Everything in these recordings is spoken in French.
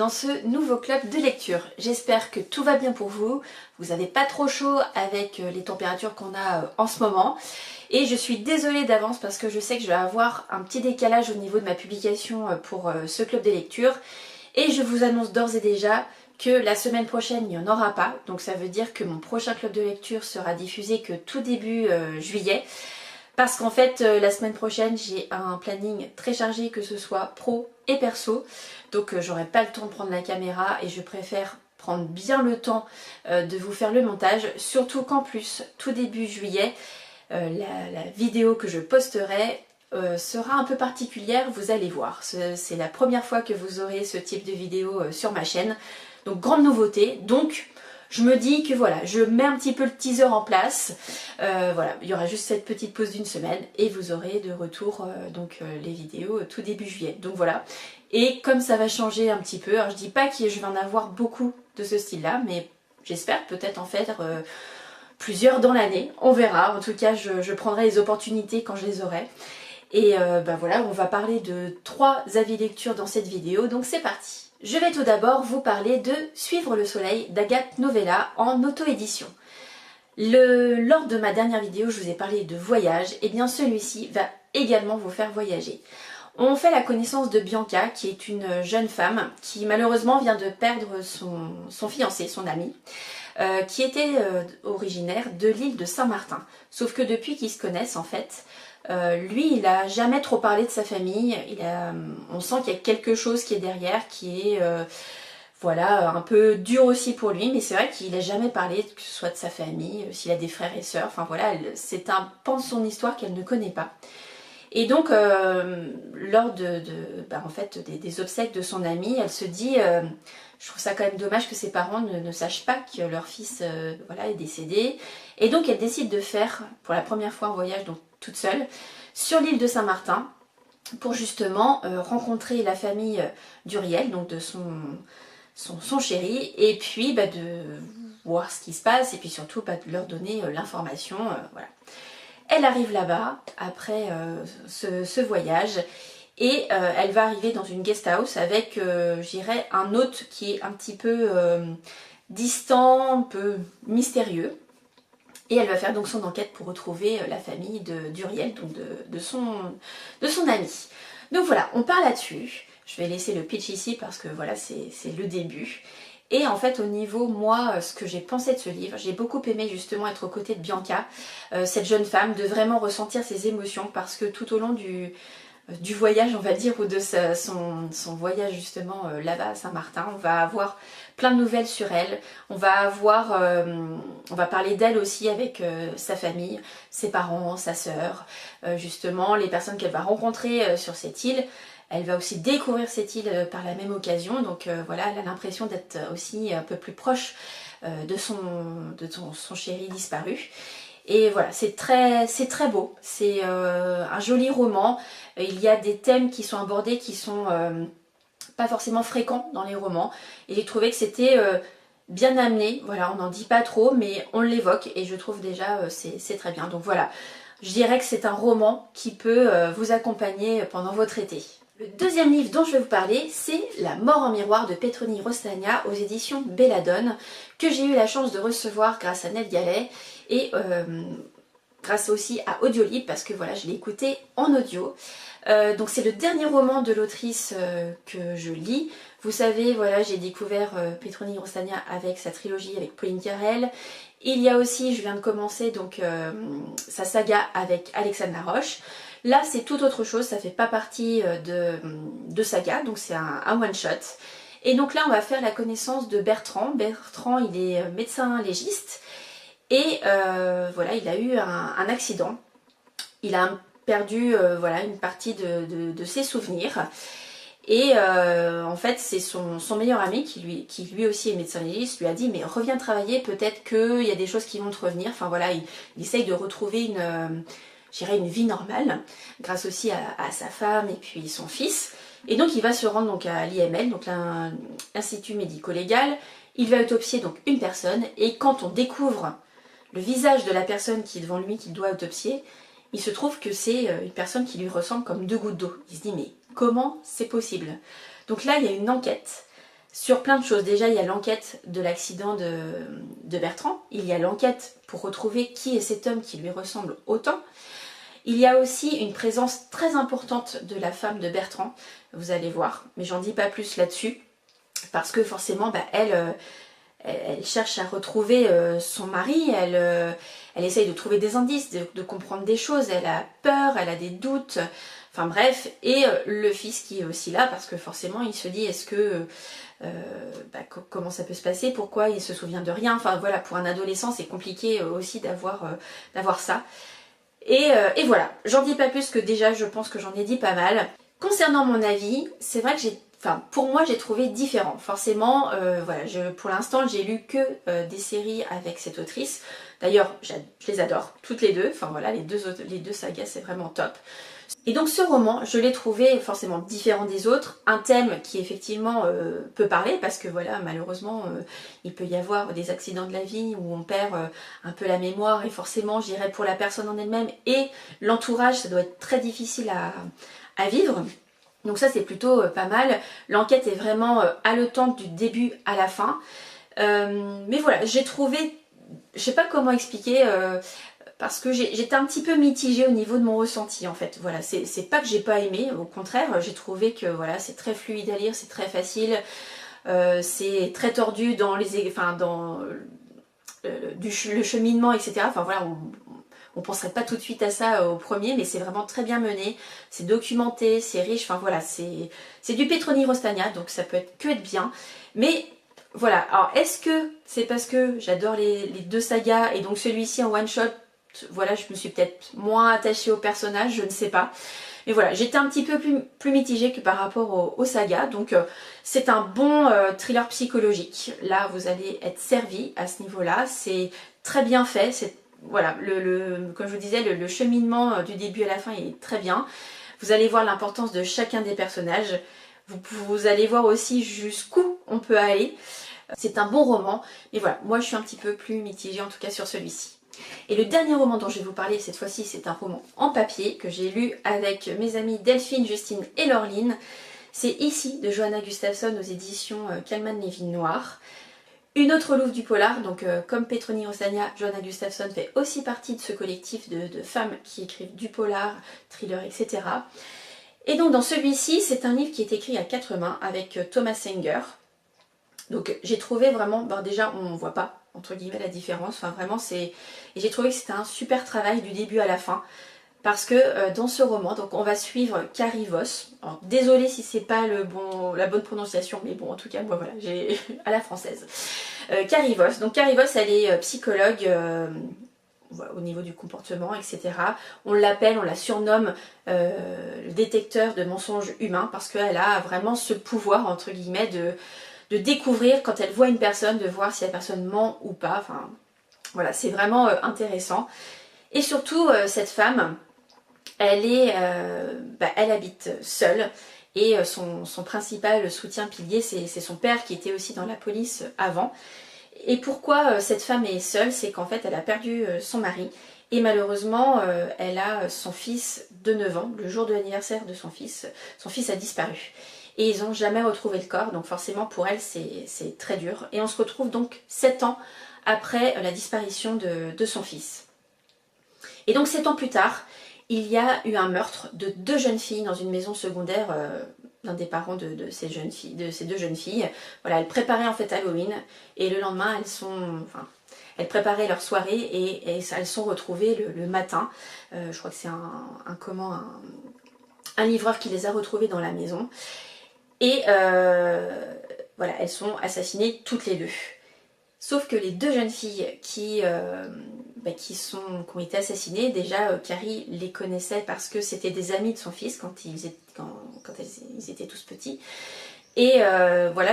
dans ce nouveau club de lecture. J'espère que tout va bien pour vous, vous n'avez pas trop chaud avec les températures qu'on a en ce moment. Et je suis désolée d'avance parce que je sais que je vais avoir un petit décalage au niveau de ma publication pour ce club de lecture. Et je vous annonce d'ores et déjà que la semaine prochaine il n'y en aura pas. Donc ça veut dire que mon prochain club de lecture sera diffusé que tout début juillet. Parce qu'en fait la semaine prochaine j'ai un planning très chargé, que ce soit pro et perso. Donc j'aurai pas le temps de prendre la caméra et je préfère prendre bien le temps de vous faire le montage. Surtout qu'en plus tout début juillet la vidéo que je posterai sera un peu particulière, vous allez voir. C'est la première fois que vous aurez ce type de vidéo sur ma chaîne. Donc grande nouveauté. Donc je me dis que voilà, je mets un petit peu le teaser en place. Voilà, il y aura juste cette petite pause d'une semaine et vous aurez de retour les vidéos tout début juillet. Donc voilà. Et comme ça va changer un petit peu, alors je dis pas que je vais en avoir beaucoup de ce style-là, mais j'espère peut-être en faire plusieurs dans l'année. On verra. En tout cas, je prendrai les opportunités quand je les aurai. Et voilà, on va parler de 3 avis lecture dans cette vidéo, donc c'est parti. Je vais tout d'abord vous parler de Suivre le soleil d'Agathe Novella en auto-édition. Lors de ma dernière vidéo, je vous ai parlé de voyage, et bien celui-ci va également vous faire voyager. On fait la connaissance de Bianca, qui est une jeune femme qui malheureusement vient de perdre son fiancé, son ami, qui était originaire de l'île de Saint-Martin. Sauf que depuis qu'ils se connaissent en fait, lui il n'a jamais trop parlé de sa famille, on sent qu'il y a quelque chose qui est derrière, qui est voilà, un peu dur aussi pour lui, mais c'est vrai qu'il n'a jamais parlé, que ce soit de sa famille, s'il a des frères et sœurs, enfin voilà, c'est un pan de son histoire qu'elle ne connaît pas. Et donc lors en fait, des obsèques de son ami, elle se dit je trouve ça quand même dommage que ses parents ne sachent pas que leur fils voilà, est décédé. Et donc elle décide de faire pour la première fois un voyage, donc toute seule, sur l'île de Saint-Martin pour justement rencontrer la famille d'Uriel, donc de son chéri, et puis de voir ce qui se passe, et puis surtout de leur donner l'information. Voilà. Elle arrive là-bas après ce voyage et elle va arriver dans une guest house avec, je dirais, un hôte qui est un petit peu distant, un peu mystérieux. Et elle va faire donc son enquête pour retrouver la famille d'Uriel, donc de son ami. Donc voilà, on part là-dessus. Je vais laisser le pitch ici parce que voilà, c'est le début. Et en fait au niveau, moi, ce que j'ai pensé de ce livre, j'ai beaucoup aimé justement être aux côtés de Bianca, cette jeune femme, de vraiment ressentir ses émotions parce que tout au long du voyage, on va dire, ou de son voyage justement là-bas à Saint-Martin, on va avoir plein de nouvelles sur elle, on va parler d'elle aussi avec sa famille, ses parents, sa sœur, justement les personnes qu'elle va rencontrer sur cette île. Elle va aussi découvrir cette île par la même occasion, donc voilà, elle a l'impression d'être aussi un peu plus proche de son chéri disparu. Et voilà, c'est très beau, c'est un joli roman. Il y a des thèmes qui sont abordés qui sont pas forcément fréquents dans les romans. Et j'ai trouvé que c'était bien amené, voilà, on n'en dit pas trop, mais on l'évoque et je trouve déjà c'est très bien. Donc voilà, je dirais que c'est un roman qui peut vous accompagner pendant votre été. Le deuxième livre dont je vais vous parler, c'est La mort en miroir de Petroni Rostagna aux éditions Belladone, que j'ai eu la chance de recevoir grâce à Ned Gallet et grâce aussi à Audiolib parce que voilà, je l'ai écouté en audio. Donc c'est le dernier roman de l'autrice que je lis. Vous savez, voilà, j'ai découvert Petroni Rostagna avec sa trilogie avec Pauline Carrel. Il y a aussi, je viens de commencer donc sa saga avec Alexandre Laroche. Là c'est tout autre chose, ça fait pas partie de saga, donc c'est un one shot. Et donc là on va faire la connaissance de Bertrand. Bertrand, il est médecin légiste et voilà, il a eu un accident. Il a perdu voilà, une partie de ses souvenirs. Et en fait c'est son meilleur ami qui lui aussi est médecin légiste, lui a dit mais reviens travailler, peut-être qu'il y a des choses qui vont te revenir. Enfin voilà, il essaye de retrouver une vie normale grâce aussi à sa femme et puis son fils. Et donc il va se rendre donc à l'IML, donc l'Institut médico-légal. Il va autopsier donc une personne et quand on découvre le visage de la personne qui est devant lui, qu'il doit autopsier, il se trouve que c'est une personne qui lui ressemble comme 2 gouttes d'eau. Il se dit mais comment c'est possible? Donc là il y a une enquête sur plein de choses. Déjà, il y a l'enquête de l'accident de Bertrand. Il y a l'enquête pour retrouver qui est cet homme qui lui ressemble autant. Il y a aussi une présence très importante de la femme de Bertrand, vous allez voir, mais j'en dis pas plus là-dessus, parce que forcément, elle cherche à retrouver son mari, elle essaye de trouver des indices, de comprendre des choses, elle a peur, elle a des doutes, enfin bref, et le fils qui est aussi là, parce que forcément il se dit est-ce que comment ça peut se passer, pourquoi il se souvient de rien, enfin voilà, pour un adolescent c'est compliqué aussi d'avoir ça. Et voilà, j'en dis pas plus que déjà je pense que j'en ai dit pas mal. Concernant mon avis, c'est vrai que pour moi j'ai trouvé différent. Forcément, voilà, pour l'instant j'ai lu que des séries avec cette autrice. D'ailleurs, je les adore, toutes les deux. Enfin voilà, les deux sagas c'est vraiment top. Et donc ce roman, je l'ai trouvé forcément différent des autres, un thème qui effectivement peut parler, parce que voilà, malheureusement, il peut y avoir des accidents de la vie où on perd un peu la mémoire, et forcément, je dirais pour la personne en elle-même et l'entourage, ça doit être très difficile à vivre. Donc ça c'est plutôt pas mal. L'enquête est vraiment haletante du début à la fin. Mais voilà, j'ai trouvé, je sais pas comment expliquer, parce que j'étais un petit peu mitigée au niveau de mon ressenti en fait. Voilà, c'est pas que j'ai pas aimé, au contraire, j'ai trouvé que voilà, c'est très fluide à lire, c'est très facile, c'est très tordu dans le cheminement, etc. Enfin voilà, on penserait pas tout de suite à ça au premier, mais c'est vraiment très bien mené, c'est documenté, c'est riche, enfin voilà, c'est du Petroni Rostagna, donc ça peut être bien. Mais voilà, alors est-ce que c'est parce que j'adore les deux sagas et donc celui-ci en one shot, voilà, je me suis peut-être moins attachée au personnage, je ne sais pas. Mais voilà, j'étais un petit peu plus mitigée que par rapport aux sagas. Donc c'est un bon thriller psychologique. Là, vous allez être servi à ce niveau-là. C'est très bien fait. Voilà, comme je vous disais, le cheminement du début à la fin est très bien. Vous allez voir l'importance de chacun des personnages. Vous allez voir aussi jusqu'où on peut aller. C'est un bon roman. Mais voilà, moi je suis un petit peu plus mitigée en tout cas sur celui-ci. Et le dernier roman dont je vais vous parler cette fois-ci, c'est un roman en papier que j'ai lu avec mes amies Delphine, Justine et Laureline. C'est Ici de Johanna Gustafsson aux éditions Kallman Levin Noir. Une autre louve du polar, donc comme Petroni Rostagna, Johanna Gustafsson fait aussi partie de ce collectif de femmes qui écrivent du polar, thriller, etc. Et donc dans celui-ci, c'est un livre qui est écrit à quatre mains avec Thomas Senger. Donc j'ai trouvé vraiment, déjà on ne voit pas entre guillemets la différence, enfin vraiment et j'ai trouvé que c'était un super travail du début à la fin, parce que dans ce roman, donc on va suivre Carrie Voss. Alors désolée si c'est pas la bonne prononciation, mais bon en tout cas moi voilà, j'ai à la française. Carrie Voss, donc Carrie Voss elle est psychologue voilà, au niveau du comportement, etc. On la surnomme le détecteur de mensonges humains, parce qu'elle a vraiment ce pouvoir entre guillemets de découvrir quand elle voit une personne, de voir si la personne ment ou pas. Enfin, voilà, c'est vraiment intéressant. Et surtout, cette femme, elle habite seule. Et son principal soutien pilier, c'est son père qui était aussi dans la police avant. Et pourquoi cette femme est seule, c'est qu'en fait, elle a perdu son mari. Et malheureusement, elle a son fils de 9 ans. Le jour de l'anniversaire de son fils a disparu. Et ils n'ont jamais retrouvé le corps, donc forcément pour elle c'est très dur. Et on se retrouve donc 7 ans après la disparition de son fils. Et donc 7 ans plus tard, il y a eu un meurtre de 2 jeunes filles dans une maison secondaire d'un des parents de ces deux jeunes filles. Voilà, elles préparaient en fait Halloween et le lendemain elles préparaient leur soirée et elles sont retrouvées le matin. Je crois que c'est un livreur qui les a retrouvées dans la maison. Et voilà, elles sont assassinées toutes les deux. Sauf que les 2 jeunes filles qui ont été assassinées, déjà Carrie les connaissait parce que c'était des amis de son fils quand ils étaient tous petits. Et voilà,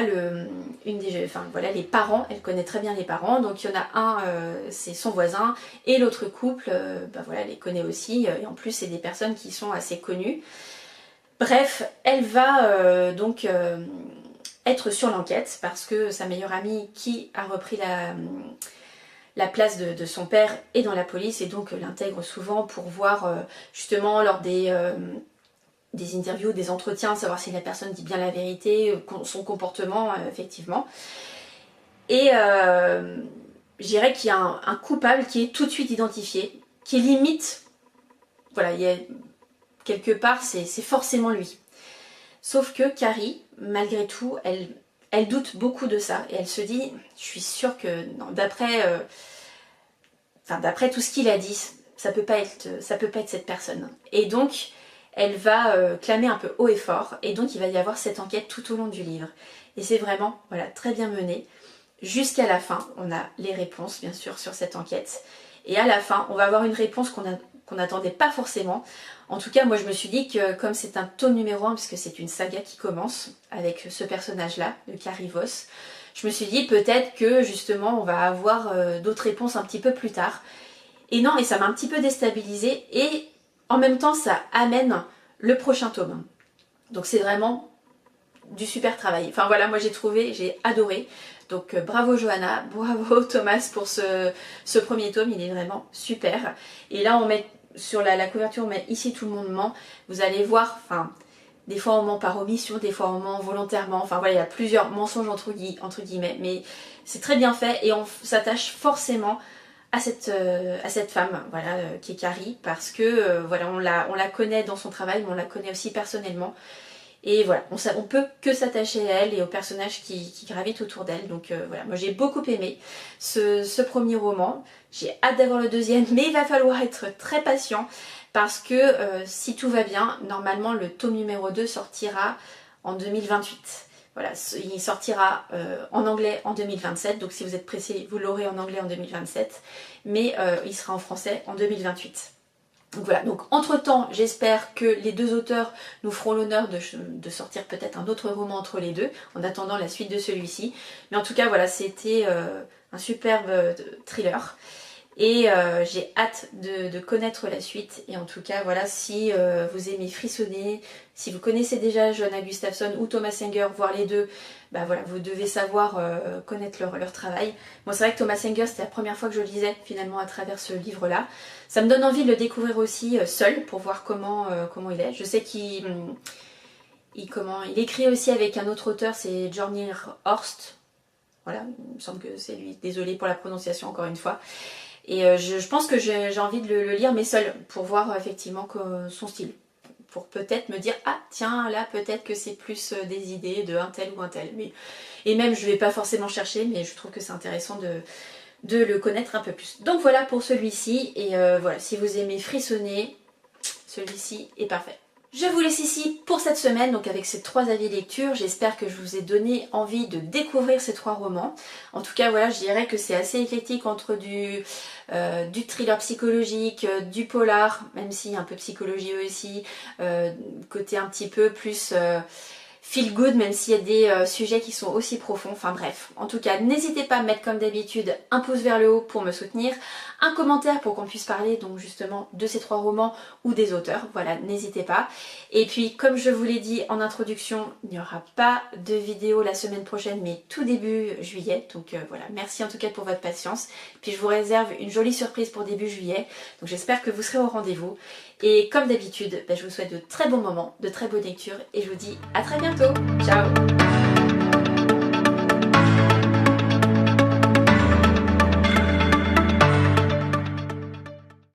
les parents, elle connaît très bien les parents. Donc il y en a un, c'est son voisin, et l'autre couple, elle les connaît aussi. Et en plus, c'est des personnes qui sont assez connues. Bref, elle va être sur l'enquête parce que sa meilleure amie qui a repris la place de son père est dans la police et donc l'intègre souvent pour voir justement lors des interviews, des entretiens, savoir si la personne dit bien la vérité, son comportement, effectivement. Et je dirais qu'il y a un coupable qui est tout de suite identifié, qui est limite, voilà, il y a, quelque part, c'est forcément lui. Sauf que Carrie, malgré tout, elle doute beaucoup de ça, et elle se dit, je suis sûre que, d'après tout ce qu'il a dit, ça peut pas être cette personne. Et donc, elle va clamer un peu haut et fort, et donc il va y avoir cette enquête tout au long du livre. Et c'est vraiment, voilà, très bien mené. Jusqu'à la fin, on a les réponses, bien sûr, sur cette enquête. Et à la fin, on va avoir une réponse qu'on n'attendait pas forcément. En tout cas, moi, je me suis dit que comme c'est un tome numéro 1, puisque c'est une saga qui commence avec ce personnage-là, de Carrie Voss, je me suis dit peut-être que, justement, on va avoir d'autres réponses un petit peu plus tard. Et non, et ça m'a un petit peu déstabilisée. Et en même temps, ça amène le prochain tome. Donc c'est vraiment du super travail. Enfin voilà, moi j'ai adoré. Donc bravo Johanna, bravo Thomas pour ce premier tome, il est vraiment super. Et là on met sur la couverture, on met ici tout le monde ment. Vous allez voir, enfin des fois on ment par omission, des fois on ment volontairement. Enfin voilà, il y a plusieurs mensonges entre guillemets, mais c'est très bien fait et on s'attache forcément à cette femme, voilà, qui est Carrie, parce que voilà, on la connaît dans son travail, mais on la connaît aussi personnellement. Et voilà, on peut que s'attacher à elle et aux personnages qui gravitent autour d'elle. Donc voilà, moi j'ai beaucoup aimé ce premier roman. J'ai hâte d'avoir le deuxième, mais il va falloir être très patient parce que si tout va bien, normalement le tome numéro 2 sortira en 2028. Voilà, il sortira en anglais en 2027, donc si vous êtes pressé, vous l'aurez en anglais en 2027, mais il sera en français en 2028. Donc voilà, donc entre temps, j'espère que les deux auteurs nous feront l'honneur de sortir peut-être un autre roman entre les deux, en attendant la suite de celui-ci. Mais en tout cas, voilà, c'était un superbe thriller. Et j'ai hâte de connaître la suite. Et en tout cas, voilà, si vous aimez frissonner, si vous connaissez déjà Johanna Gustafsson ou Thomas Singer, voire les deux, bah voilà, vous devez savoir connaître leur travail. Bon, c'est vrai que Thomas Singer, c'était la première fois que je le lisais finalement à travers ce livre-là. Ça me donne envie de le découvrir aussi seul pour voir comment il est. Je sais qu'il écrit aussi avec un autre auteur, c'est Journey Horst. Voilà, il me semble que c'est lui. Désolée pour la prononciation encore une fois. Et je pense que j'ai envie de le lire mais seul pour voir effectivement son style. Pour peut-être me dire, ah tiens là peut-être que c'est plus des idées de un tel ou un tel. Et même je vais pas forcément chercher mais je trouve que c'est intéressant de le connaître un peu plus. Donc voilà pour celui-ci et voilà, si vous aimez frissonner, celui-ci est parfait. Je vous laisse ici pour cette semaine, donc avec ces 3 avis lecture. J'espère que je vous ai donné envie de découvrir ces 3 romans. En tout cas, voilà, je dirais que c'est assez éclectique entre du thriller psychologique, du polar, même s'il y a un peu de psychologie aussi, côté un petit peu plus feel good, même s'il y a des sujets qui sont aussi profonds. Enfin bref, en tout cas, n'hésitez pas à mettre comme d'habitude un pouce vers le haut pour me soutenir, un commentaire pour qu'on puisse parler donc justement de ces 3 romans ou des auteurs. Voilà, n'hésitez pas. Et puis, comme je vous l'ai dit en introduction, il n'y aura pas de vidéo la semaine prochaine, mais tout début juillet. Donc voilà, merci en tout cas pour votre patience. Puis je vous réserve une jolie surprise pour début juillet. Donc j'espère que vous serez au rendez-vous. Et comme d'habitude, je vous souhaite de très bons moments, de très bonnes lectures et je vous dis à très bientôt. Ciao!